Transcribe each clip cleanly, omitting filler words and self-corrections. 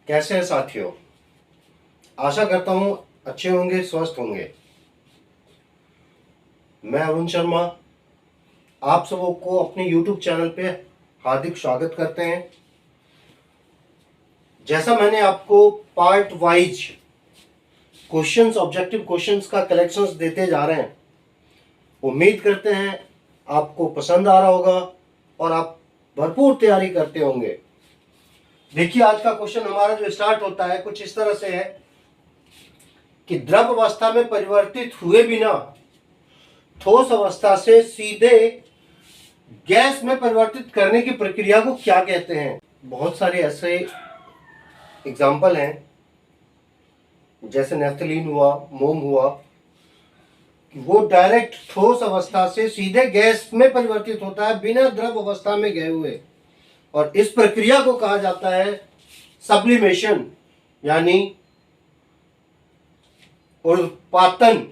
कैसे हैं साथियों। आशा करता हूं अच्छे होंगे, स्वस्थ होंगे। मैं अरुण शर्मा आप सबों को अपने YouTube चैनल पे हार्दिक स्वागत करते हैं। जैसा मैंने आपको part wise questions, objective questions का कलेक्शंस देते जा रहे हैं, उम्मीद करते हैं आपको पसंद आ रहा होगा और आप भरपूर तैयारी करते होंगे। देखिए, आज का क्वेश्चन हमारा जो स्टार्ट होता है कुछ इस तरह से है कि द्रव अवस्था में परिवर्तित हुए बिना ठोस अवस्था से सीधे गैस में परिवर्तित करने की प्रक्रिया को क्या कहते हैं। बहुत सारे ऐसे एग्जाम्पल हैं, जैसे नेफ्थलीन हुआ, मोम हुआ, कि वो डायरेक्ट ठोस अवस्था से सीधे गैस में परिवर्तित होता है बिना द्रव अवस्था में गए हुए, और इस प्रक्रिया को कहा जाता है सब्लिमेशन, यानी उत्पादन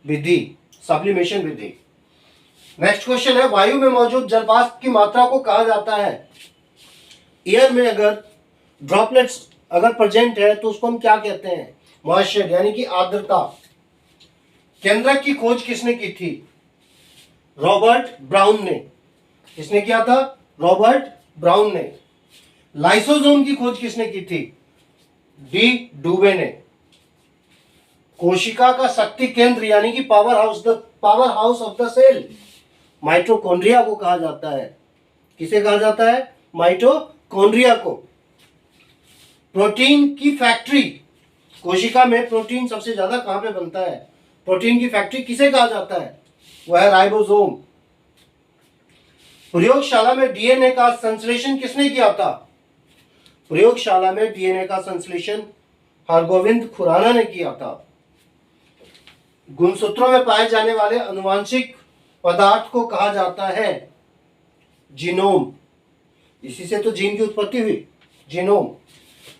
विधि, सब्लिमेशन विधि। नेक्स्ट क्वेश्चन है, वायु में मौजूद जलवाष्प की मात्रा को कहा जाता है। एयर में अगर ड्रॉपलेट्स अगर प्रेजेंट है तो उसको हम क्या कहते हैं? मॉइस्चर, यानी कि आर्द्रता। केंद्रक की खोज किसने की थी? रॉबर्ट ब्राउन ने। किसने किया था? रॉबर्ट ब्राउन ने। लाइसोसोम की खोज किसने की थी? डी डुवे ने। कोशिका का शक्ति केंद्र यानी कि powerhouse of the cell, mitochondria को कहा जाता है। किसे कहा जाता है? माइटोकॉन्ड्रिया को। प्रोटीन की फैक्ट्री, कोशिका में प्रोटीन सबसे ज्यादा कहां पे बनता है? प्रोटीन की फैक्ट्री किसे कहा जाता है? वह है राइबोसोम। प्रयोगशाला में डीएनए का संश्लेषण किसने किया था? प्रयोगशाला में डीएनए का संश्लेषण हरगोविंद खुराना ने किया था। गुणसूत्रों में पाए जाने वाले आनुवंशिक पदार्थ को कहा जाता है जीनोम। इसी से तो जीन की उत्पत्ति हुई, जीनोम।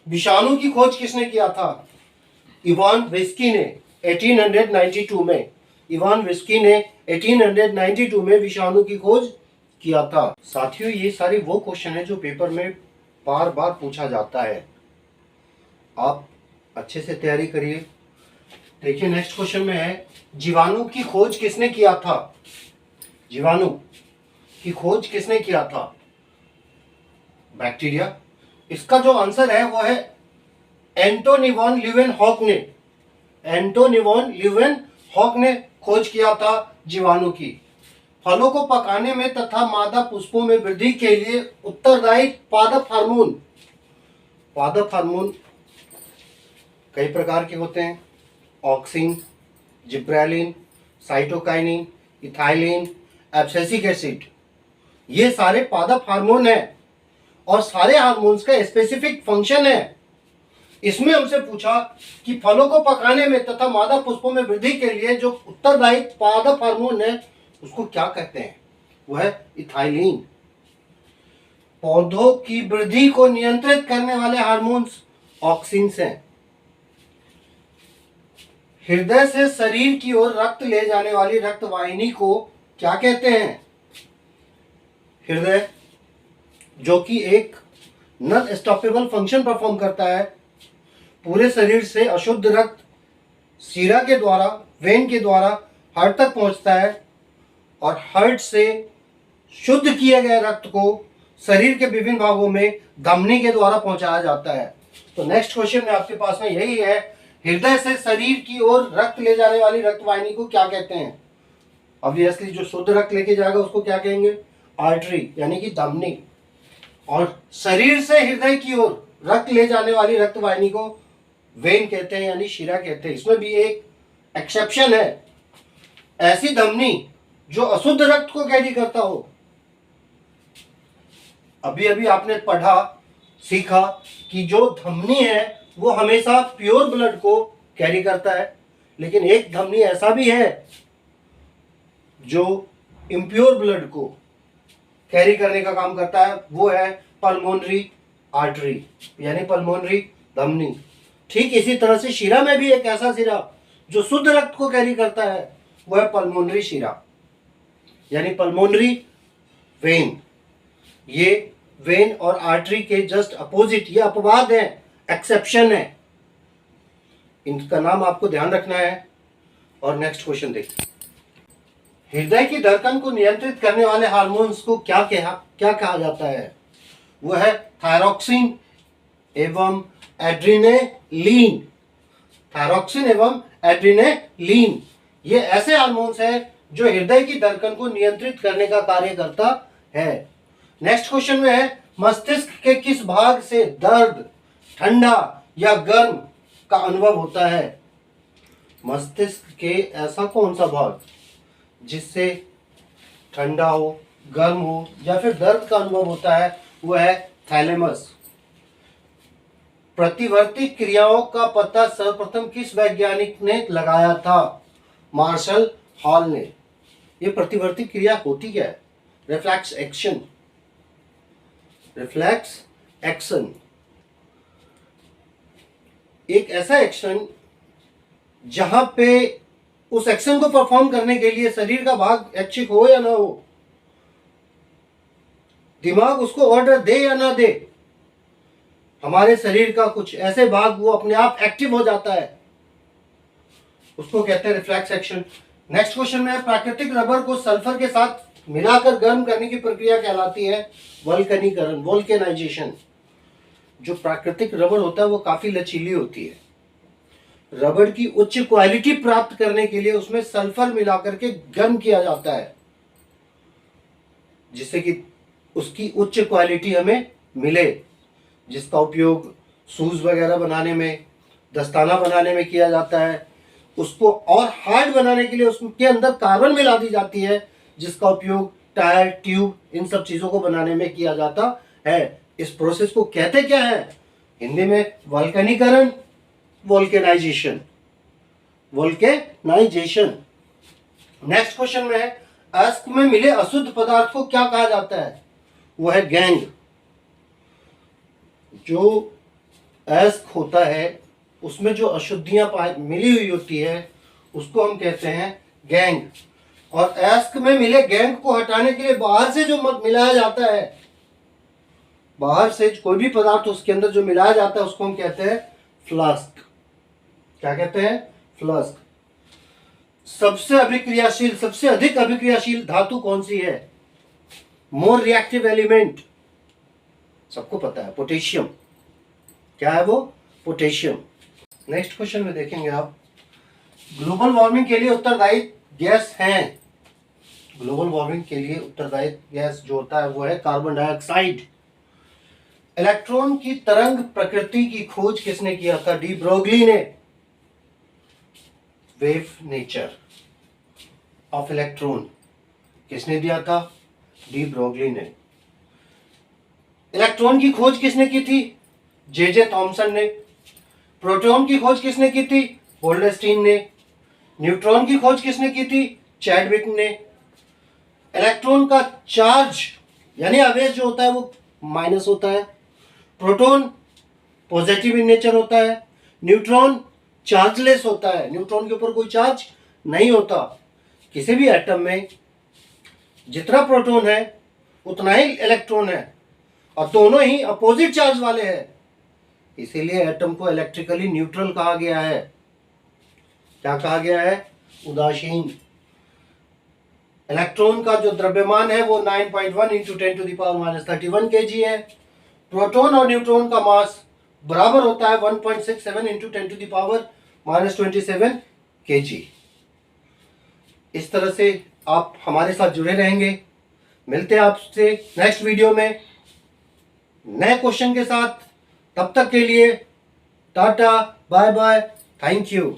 विषाणु की खोज किसने किया था? इवान विस्की ने 1892 में। इवान विस्की ने 1892 में विषाणु की खोज किया था। साथियों, ये सारी वो क्वेश्चन है जो पेपर में बार बार पूछा जाता है। आप अच्छे से तैयारी करिए। देखिए, नेक्स्ट क्वेश्चन में है, जीवाणु की खोज किसने किया था? जीवाणु की खोज किसने किया था? बैक्टीरिया। इसका जो आंसर है वो है एंटोनी वॉन लीeuwenhoek ने। एंटोनी वॉन लीeuwenhoek ने खोज किया था जीवाणु की। फलों को पकाने में तथा मादा पुष्पों में वृद्धि के लिए उत्तरदायी पादप हार्मोन। पादप हार्मोन कई प्रकार के होते हैं, auxin, gibberellin, cytokinin, ethylene, abscisic acid. ये सारे पादप हार्मोन हैं और सारे हार्मोन्स का स्पेसिफिक फंक्शन है। इसमें हमसे पूछा कि फलों को पकाने में तथा मादा पुष्पों में वृद्धि के लिए जो उत्तरदायी पादप हार्मोन है उसको क्या कहते हैं? वह है इथाइलिन। पौधों की वृद्धि को नियंत्रित करने वाले हार्मोन्स ऑक्सिन्स हैं। हृदय से शरीर की ओर रक्त ले जाने वाली रक्त वाहिनी को क्या कहते हैं? हृदय, जो कि एक नॉन स्टॉपेबल फंक्शन परफॉर्म करता है। पूरे शरीर से अशुद्ध रक्त शिरा के द्वारा, वेन के द्वारा हार्ट तक पहुंचता है और हार्ट से शुद्ध किए गए रक्त को शरीर के विभिन्न भागों में धमनी के द्वारा पहुंचाया जाता है। तो नेक्स्ट क्वेश्चन में आपके पास में यही है, हृदय से शरीर की ओर रक्त ले जाने वाली रक्त वाहिनी को क्या कहते हैं? ऑब्वियसली जो शुद्ध रक्त लेके जाएगा उसको क्या कहेंगे? आर्टरी, यानी कि धमनी। और शरीर से हृदय की ओर रक्त ले जाने वाली रक्त वाहिनी को वेन कहते हैं, यानी शिरा कहते हैं। इसमें भी एक एक्सेप्शन है, ऐसी धमनी जो अशुद्ध रक्त को कैरी करता हो। अभी अभी आपने पढ़ा, सीखा कि जो धमनी है वो हमेशा प्योर ब्लड को कैरी करता है, लेकिन एक धमनी ऐसा भी है जो इम्प्योर ब्लड को कैरी करने का काम करता है, वो है पल्मोनरी आर्टरी, यानी पल्मोनरी धमनी। ठीक इसी तरह से शिरा में भी एक ऐसा शिरा जो शुद्ध रक्त को कैरी करता है, वो है पल्मोनरी शिरा, यानी पल्मोनरी वेन। ये वेन और आर्टरी के जस्ट अपोजिट, ये अपवाद हैं, एक्सेप्शन है, इनका नाम आपको ध्यान रखना है। और नेक्स्ट क्वेश्चन देखिए, हृदय की धड़कन को नियंत्रित करने वाले हार्मोन्स को क्या कहा जाता है? वो है थायरॉक्सिन एवं एड्रिनेलिन। थायरॉक्सिन एवं एड्रिनेलिन ये ऐसे हार्मोन्स हैं जो हृदय की धड़कन को नियंत्रित करने का कार्य करता है। नेक्स्ट क्वेश्चन में है, मस्तिष्क के किस भाग से दर्द, ठंडा या गर्म का अनुभव होता है? मस्तिष्क के ऐसा कौन सा भाग जिससे ठंडा हो, गर्म हो या फिर दर्द का अनुभव होता है? वो है थैलेमस। प्रतिवर्ती क्रियाओं का पता सर्वप्रथम किस वैज्ञानिक ने लगाया था? मार्शल हॉल ने। ये प्रतिवर्ती क्रिया होती क्या है? Reflex action. रिफ्लेक्स एक्शन एक ऐसा एक्शन जहां पे उस एक्शन को परफॉर्म करने के लिए शरीर का भाग ऐच्छिक हो या ना हो, दिमाग उसको ऑर्डर दे या ना दे, हमारे शरीर का कुछ ऐसे भाग वो अपने आप एक्टिव हो जाता है, उसको कहते हैं रिफ्लेक्स एक्शन। नेक्स्ट क्वेश्चन में, प्राकृतिक रबर को सल्फर के साथ मिलाकर गर्म करने की प्रक्रिया कहलाती है वल्कनीकरण, वोल्केनाइजेशन। जो प्राकृतिक रबर होता है वो काफी लचीली होती है। रबर की उच्च क्वालिटी प्राप्त करने के लिए उसमें सल्फर मिलाकर के गर्म किया जाता है, जिससे कि उसकी उच्च क्वालिटी हमें मिले, जिसका उपयोग शूज वगैरह बनाने में, दस्ताना बनाने में किया जाता है। उसको और हार्ड बनाने के लिए उसके अंदर कार्बन मिला दी जाती है, जिसका उपयोग टायर, ट्यूब, इन सब चीजों को बनाने में किया जाता है। इस प्रोसेस को कहते क्या है? हिंदी में वल्कनीकरण, वोल्केनाइजेशन, वोल्केनाइजेशन। नेक्स्ट क्वेश्चन में है, अयस्क में मिले अशुद्ध पदार्थ को क्या कहा जाता है? वो है गैंग। जो अयस्क होता है उसमें जो अशुद्धियां मिली हुई होती है उसको हम कहते हैं गैंग। और अयस्क में मिले गैंग को हटाने के लिए बाहर से जो मिलाया जाता है, बाहर से कोई भी पदार्थ उसके अंदर जो मिलाया जाता है उसको हम कहते हैं फ्लास्क। क्या कहते हैं? फ्लास्क। सबसे अभिक्रियाशील, सबसे अधिक अभिक्रियाशील धातु कौन सी है? मोर रिएक्टिव एलिमेंट, सबको पता है, पोटेशियम। क्या है वो? पोटेशियम। नेक्स्ट क्वेश्चन में देखेंगे आप, ग्लोबल वार्मिंग के लिए उत्तरदायी गैस हैं। ग्लोबल वार्मिंग के लिए उत्तरदायी गैस जो होता है वो है कार्बन डाइऑक्साइड। इलेक्ट्रॉन की तरंग प्रकृति की खोज किसने किया था? डी ब्रोगली ने। वेव नेचर ऑफ इलेक्ट्रॉन किसने दिया था? डी ब्रोगली ने। इलेक्ट्रॉन की खोज किसने की थी? जे थॉमसन ने। प्रोटॉन की खोज किसने की थी? गोल्डस्टीन ने। न्यूट्रॉन की खोज किसने की थी? चैडविक ने। इलेक्ट्रॉन का चार्ज यानी आवेश जो होता है वो माइनस होता है। प्रोटॉन पॉजिटिव इन नेचर होता है। न्यूट्रॉन चार्जलेस होता है, न्यूट्रॉन के ऊपर कोई चार्ज नहीं होता। किसी भी एटम में जितना प्रोटॉन है उतना ही इलेक्ट्रॉन है, और दोनों ही अपोजिट चार्ज वाले हैं, इसीलिए एटम को इलेक्ट्रिकली न्यूट्रल कहा गया है। क्या कहा गया है? उदासीन। इलेक्ट्रॉन का जो द्रव्यमान है वो 9.1 इंटू 10⁻³ kg है। प्रोटॉन और न्यूट्रॉन का मास बराबर होता है 1.67 इंटू 10⁻27 kg। इस तरह से आप हमारे साथ जुड़े रहेंगे। मिलते हैं आपसे नेक्स्ट वीडियो में नए क्वेश्चन के साथ। तब तक के लिए tata, bye bye, thank you.